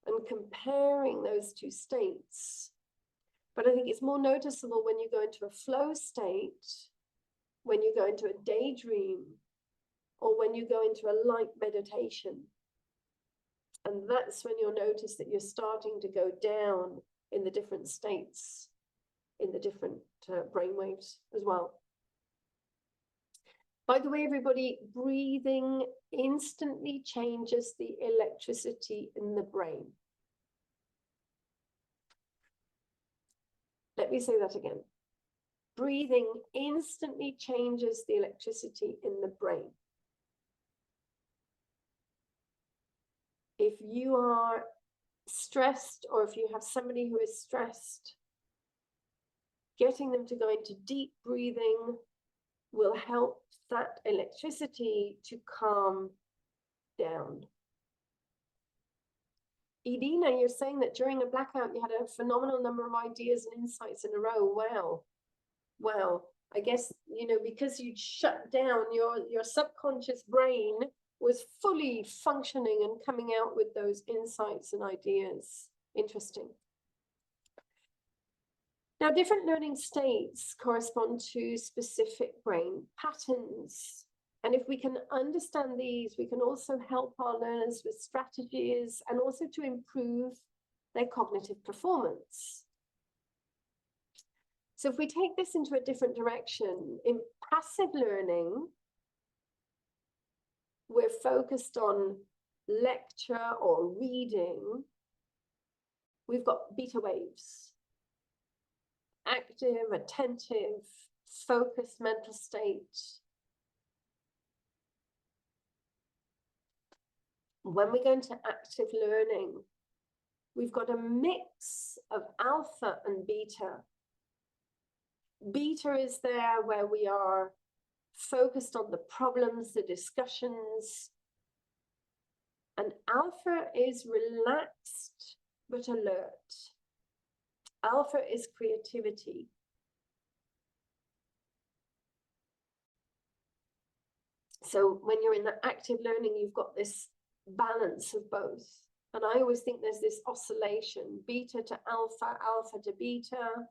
and comparing those two states. But I think it's more noticeable when you go into a flow state, when you go into a daydream, or when you go into a light meditation. And that's when you'll notice that you're starting to go down in the different states, in the different brainwaves as well. By the way, everybody, breathing instantly changes the electricity in the brain. Let me say that again. Breathing instantly changes the electricity in the brain. If you are stressed, or if you have somebody who is stressed, getting them to go into deep breathing will help that electricity to calm down. Edina, you're saying that during a blackout, you had a phenomenal number of ideas and insights in a row. Wow. Wow. I guess, you know, because you'd shut down, your subconscious brain was fully functioning and coming out with those insights and ideas. Interesting. Now, different learning states correspond to specific brain patterns. And if we can understand these, we can also help our learners with strategies and also to improve their cognitive performance. So if we take this into a different direction, in passive learning, we're focused on lecture or reading. We've got beta waves. Active, attentive, focused mental state. When we go into active learning, we've got a mix of alpha and beta. Beta is there where we are focused on the problems, the discussions. And alpha is relaxed but alert. Alpha is creativity. So when you're in the active learning, you've got this balance of both. And I always think there's this oscillation, beta to alpha, alpha to beta.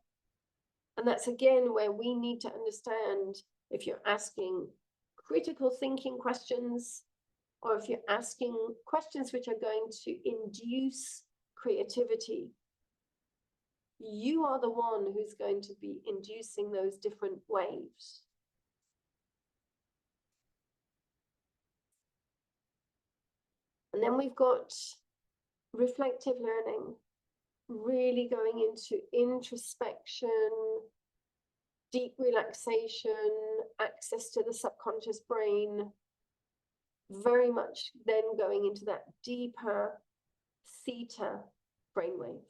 And that's again where we need to understand if you're asking critical thinking questions, or if you're asking questions which are going to induce creativity. You are the one who's going to be inducing those different waves. And then we've got reflective learning, really going into introspection, deep relaxation, access to the subconscious brain, very much then going into that deeper theta brainwave.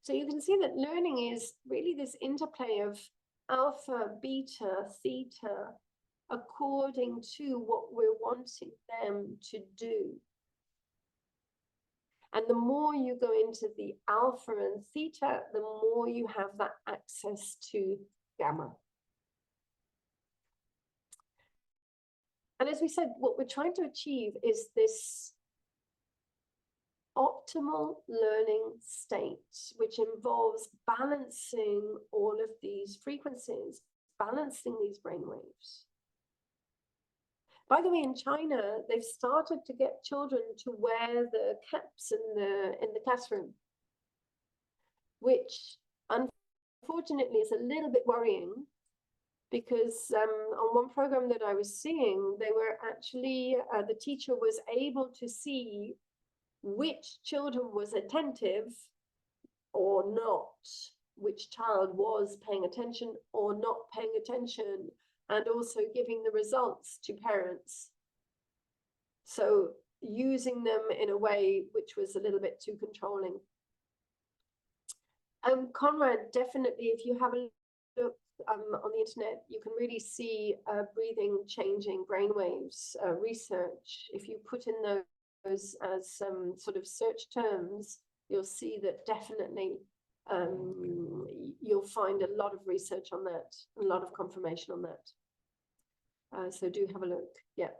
So you can see that learning is really this interplay of alpha, beta, theta, according to what we're wanting them to do. And the more you go into the alpha and theta, the more you have that access to gamma. And as we said, what we're trying to achieve is this optimal learning state, which involves balancing all of these frequencies, balancing these brainwaves. By the way, in China, they've started to get children to wear the caps in the classroom, which unfortunately is a little bit worrying, because on one program that I was seeing, they were actually, the teacher was able to see which children was attentive or not, which child was paying attention or not paying attention, and also giving the results to parents. So using them in a way which was a little bit too controlling. Conrad, definitely, if you have a look on the internet, you can really see breathing changing brainwaves research. If you put in those as some sort of search terms, you'll see that definitely you'll find a lot of research on that, a lot of confirmation on that. So do have a look. Yeah.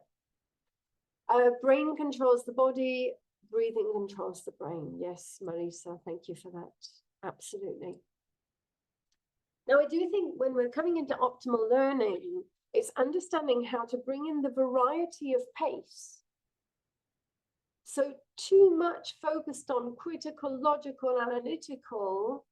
Brain controls the body, breathing controls the brain. Yes, Marisa, thank you for that. Absolutely. Now, I do think when we're coming into optimal learning, it's understanding how to bring in the variety of pace. So too much focused on critical, logical, analytical.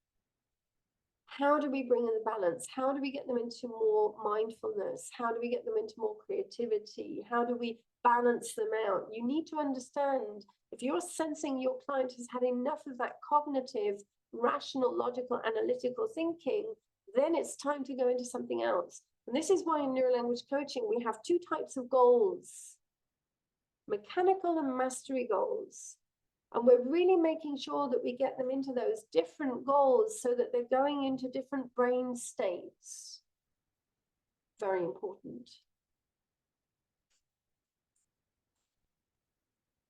How do we bring in the balance? How do we get them into more mindfulness? How do we get them into more creativity? How do we balance them out? You need to understand, if you're sensing your client has had enough of that cognitive, rational, logical, analytical thinking, then it's time to go into something else. And this is why in neurolanguage coaching, we have two types of goals: mechanical and mastery goals. And we're really making sure that we get them into those different goals so that they're going into different brain states. Very important.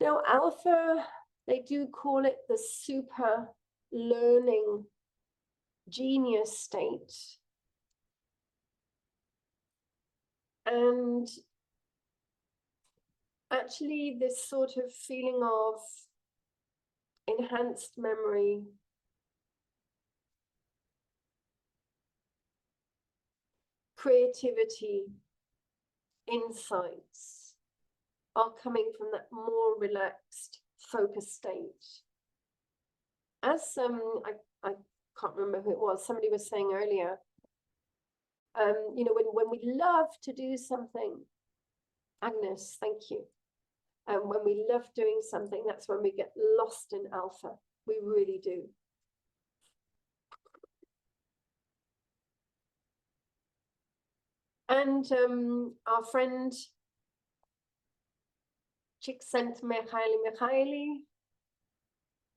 Now, alpha, they do call it the super learning genius state. And actually, this sort of feeling of enhanced memory, creativity, insights are coming from that more relaxed, focused state. As I can't remember who it was, somebody was saying earlier, you know, when we love to do something, Agnes, thank you. When we love doing something, that's when we get lost in alpha. We really do. And our friend Csikszentmihalyi,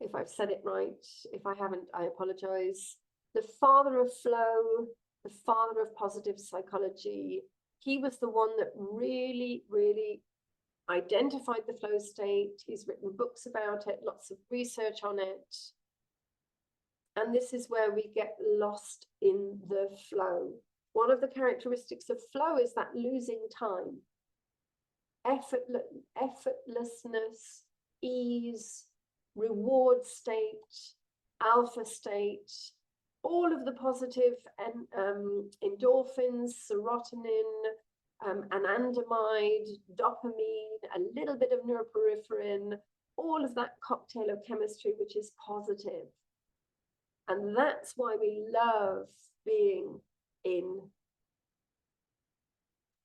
if I've said it right, if I haven't, I apologize. The father of flow, the father of positive psychology. He was the one that really, really identified the flow state. He's written books about it, lots of research on it. And this is where we get lost in the flow. One of the characteristics of flow is that losing time, effortlessness, ease, reward state, alpha state, all of the positive and endorphins, serotonin, anandamide, dopamine, a little bit of neuroperipherin, all of that cocktail of chemistry, which is positive. And that's why we love being in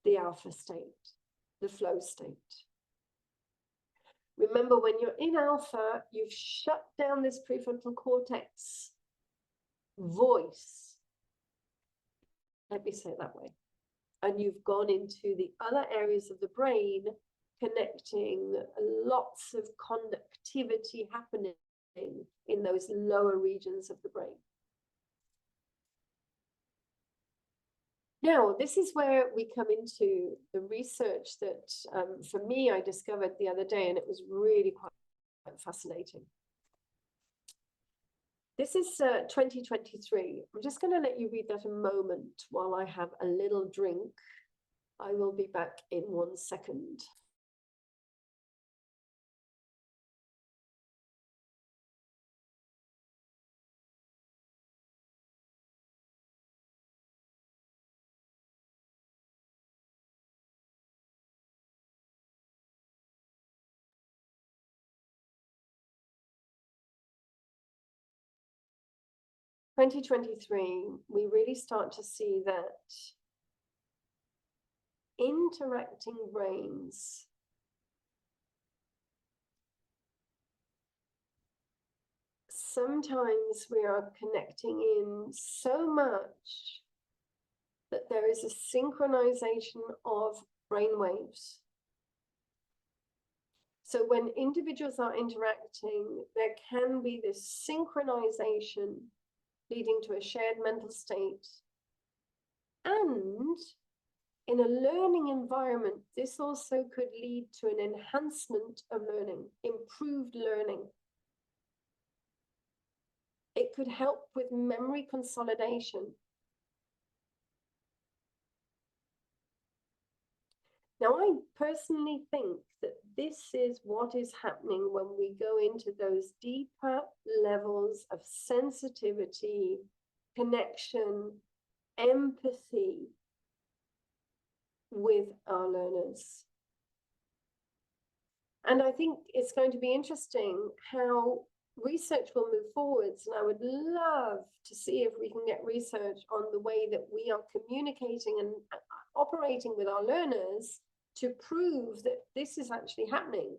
the alpha state, the flow state. Remember, when you're in alpha, you've shut down this prefrontal cortex voice. Let me say it that way. And you've gone into the other areas of the brain, connecting lots of conductivity happening in those lower regions of the brain. Now, this is where we come into the research that, for me, I discovered the other day, and it was really quite fascinating. This is 2023. I'm just going to let you read that a moment while I have a little drink. I will be back in 1 second. In 2023, we really start to see that interacting brains sometimes we are connecting in so much that there is a synchronization of brainwaves. So when individuals are interacting, there can be this synchronization leading to a shared mental state. And in a learning environment, this also could lead to an enhancement of learning, improved learning. It could help with memory consolidation. Now, I personally think that this is what is happening when we go into those deeper levels of sensitivity, connection, empathy with our learners. And I think it's going to be interesting how research will move forwards, and I would love to see if we can get research on the way that we are communicating and operating with our learners to prove that this is actually happening.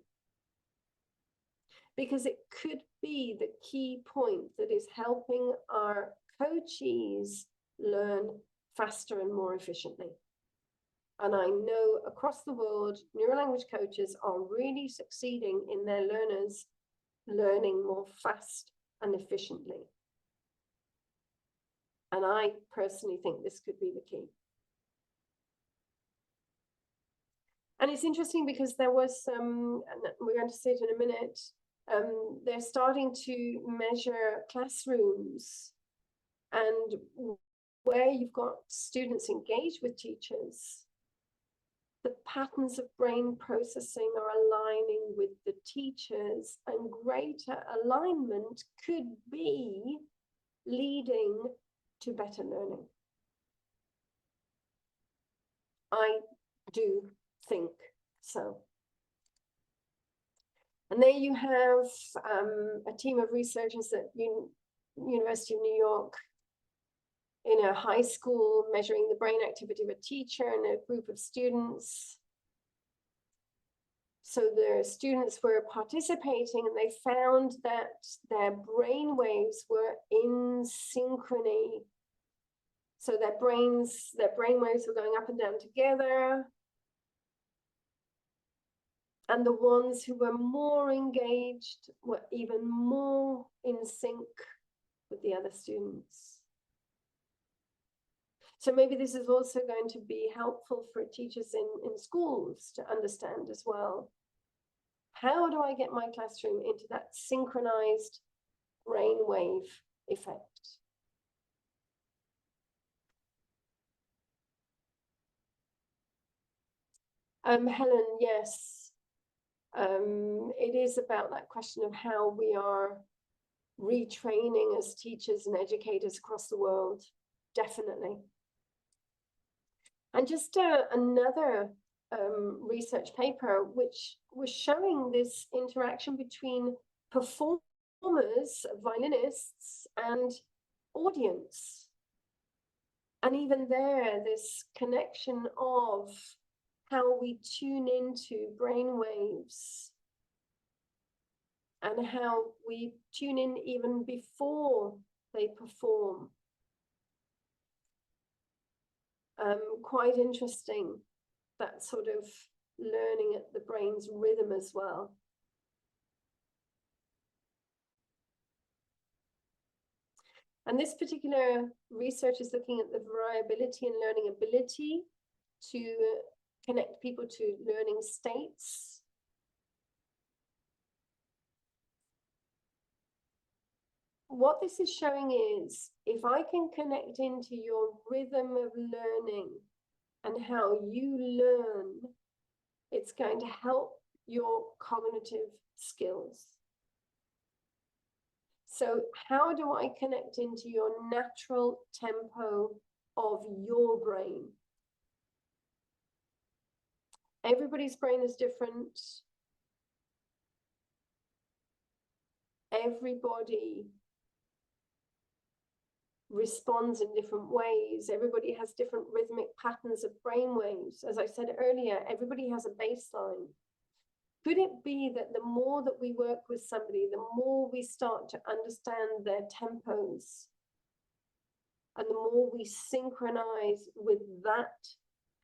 Because it could be the key point that is helping our coachees learn faster and more efficiently. And I know across the world, neurolanguage coaches are really succeeding in their learners learning more fast and efficiently. And I personally think this could be the key. And it's interesting because there was some, and we're going to see it in a minute, they're starting to measure classrooms and where you've got students engaged with teachers. The patterns of brain processing are aligning with the teachers, and greater alignment could be leading to better learning. I do think so. And there you have a team of researchers at University of New York in a high school measuring the brain activity of a teacher and a group of students. So the students were participating and they found that their brain waves were in synchrony. So their brain waves were going up and down together. And the ones who were more engaged were even more in sync with the other students. So maybe this is also going to be helpful for teachers in schools to understand as well. How do I get my classroom into that synchronized brainwave effect? Helen, yes. It is about that question of how we are retraining as teachers and educators across the world, definitely. And just another research paper which was showing this interaction between performers, violinists, and audience. And even there, this connection of how we tune into brain waves and how we tune in even before they perform. Quite interesting, that sort of learning at the brain's rhythm as well. And this particular research is looking at the variability and learning ability to connect people to learning states. What this is showing is, if I can connect into your rhythm of learning and how you learn, it's going to help your cognitive skills. So how do I connect into your natural tempo of your brain? Everybody's brain is different. Everybody responds in different ways. Everybody has different rhythmic patterns of brain waves. As I said earlier, everybody has a baseline. Could it be that the more that we work with somebody, the more we start to understand their tempos, and the more we synchronize with that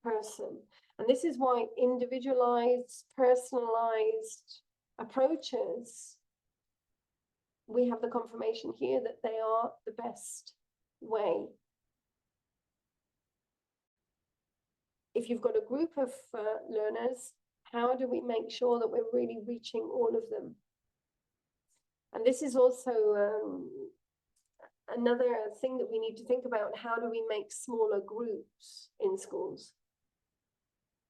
person? And this is why individualized, personalized approaches, we have the confirmation here that they are the best way. If you've got a group of learners, how do we make sure that we're really reaching all of them? And this is also another thing that we need to think about. How do we make smaller groups in schools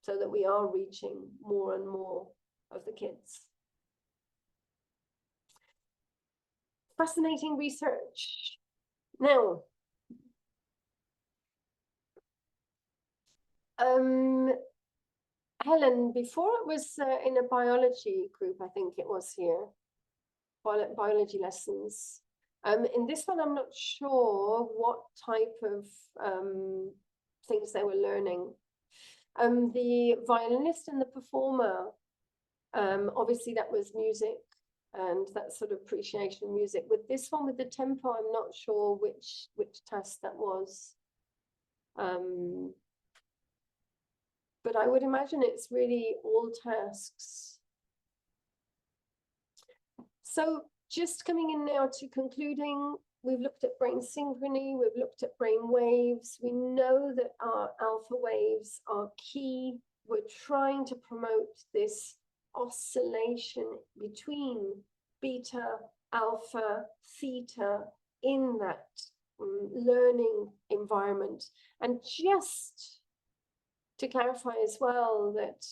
so that we are reaching more and more of the kids? Fascinating research. Now, Helen, before it was in a biology group, I think it was here, biology lessons. In this one, I'm not sure what type of things they were learning. The violinist and the performer, obviously that was music and that sort of appreciation music. With this one, with the tempo, I'm not sure which task that was. But I would imagine it's really all tasks. So just coming in now to concluding, we've looked at brain synchrony, we've looked at brain waves. We know that our alpha waves are key. We're trying to promote this oscillation between beta, alpha, theta in that learning environment. And just to clarify as well that,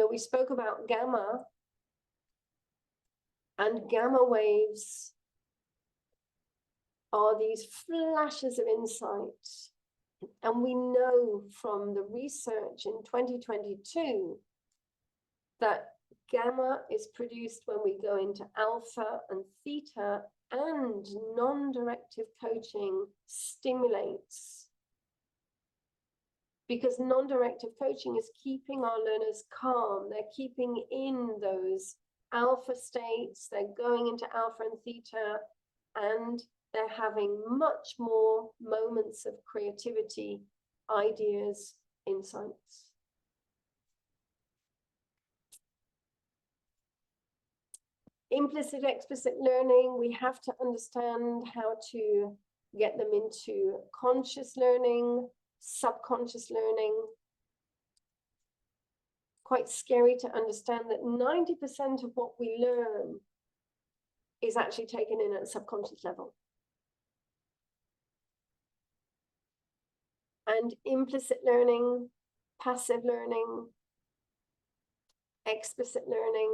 we spoke about gamma, and gamma waves are these flashes of insight. And we know from the research in 2022 that gamma is produced when we go into alpha and theta, and non-directive coaching stimulates. Because non-directive coaching is keeping our learners calm. They're keeping in those alpha states. They're going into alpha and theta, and they're having much more moments of creativity, ideas, insights. Implicit, explicit learning, we have to understand how to get them into conscious learning, subconscious learning. Quite scary to understand that 90% of what we learn is actually taken in at a subconscious level. And implicit learning, passive learning, explicit learning,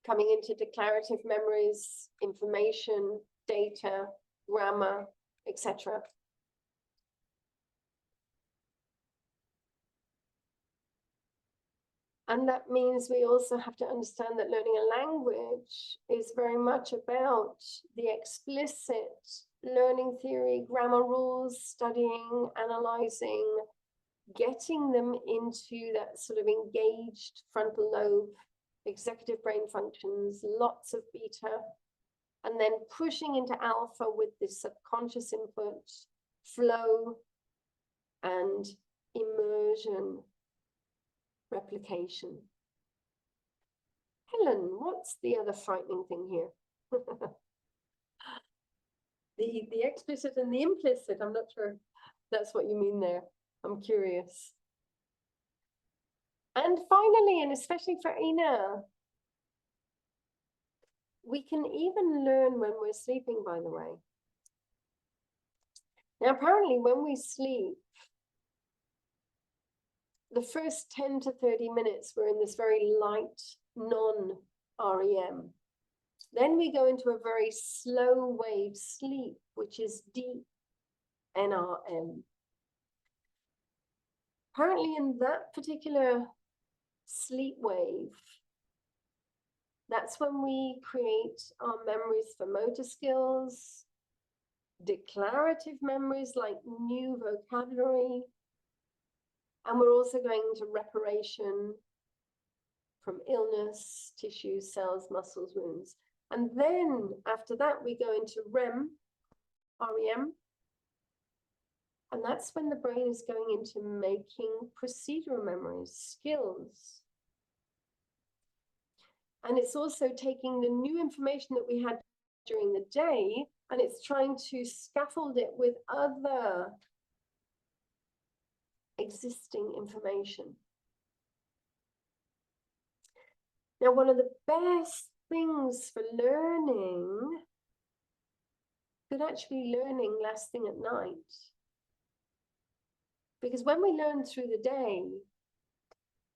coming into declarative memories, information, data, grammar, etc. And that means we also have to understand that learning a language is very much about the explicit learning theory, grammar rules, studying, analyzing, getting them into that sort of engaged frontal lobe, executive brain functions, lots of beta, and then pushing into alpha with this subconscious input, flow, and immersion. Replication. Helen, what's the other frightening thing here? The explicit and the implicit. I'm not sure that's what you mean there. I'm curious. And finally, and especially for Ina, we can even learn when we're sleeping, by the way. Now, apparently, when we sleep, the first 10 to 30 minutes, we're in this very light, non-REM. Then we go into a very slow wave sleep, which is deep NRM. Apparently, in that particular sleep wave, that's when we create our memories for motor skills, declarative memories like new vocabulary, and we're also going into reparation from illness, tissues, cells, muscles, wounds. And then after that, we go into REM, and that's when the brain is going into making procedural memories, skills. And it's also taking the new information that we had during the day, and it's trying to scaffold it with other existing information. Now, one of the best things for learning could actually be learning lasting at night. Because when we learn through the day,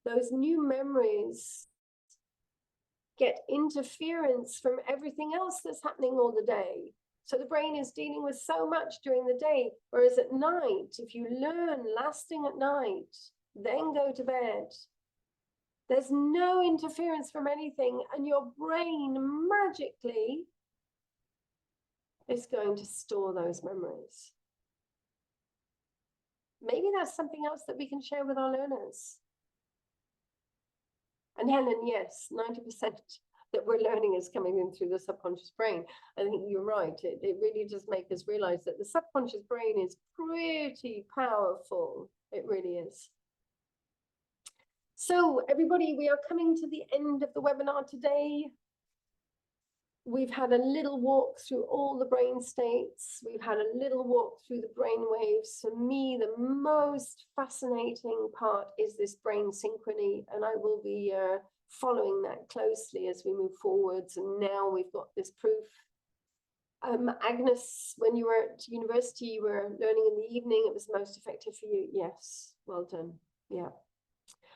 those new memories get interference from everything else that's happening all the day. So the brain is dealing with so much during the day, whereas at night, if you learn lasting at night, then go to bed, there's no interference from anything, and your brain magically is going to store those memories. Maybe that's something else that we can share with our learners. And Helen, yes, 90% that we're learning is coming in through the subconscious brain. I think you're right. It really does make us realize that the subconscious brain is pretty powerful. It really is. So everybody, we are coming to the end of the webinar today. We've had a little walk through all the brain states. We've had a little walk through the brain waves. For me, the most fascinating part is this brain synchrony, and I will be following that closely as we move forwards. And now we've got this proof. Agnes, when you were at university, you were learning in the evening. It was most effective for you. Yes, well done. Yeah.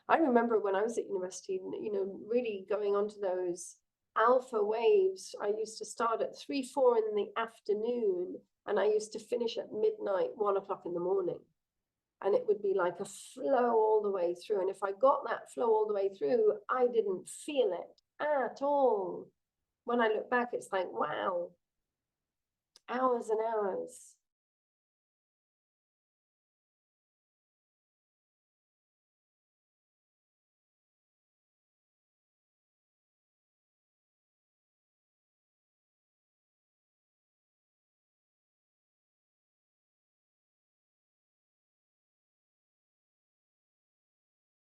I remember when I was at university, you know, really going onto those alpha waves. I used to start at 3, 4 in the afternoon, and I used to finish at midnight, 1 o'clock in the morning. And it would be like a flow all the way through. And if I got that flow all the way through, I didn't feel it at all. When I look back, it's like, wow, hours and hours.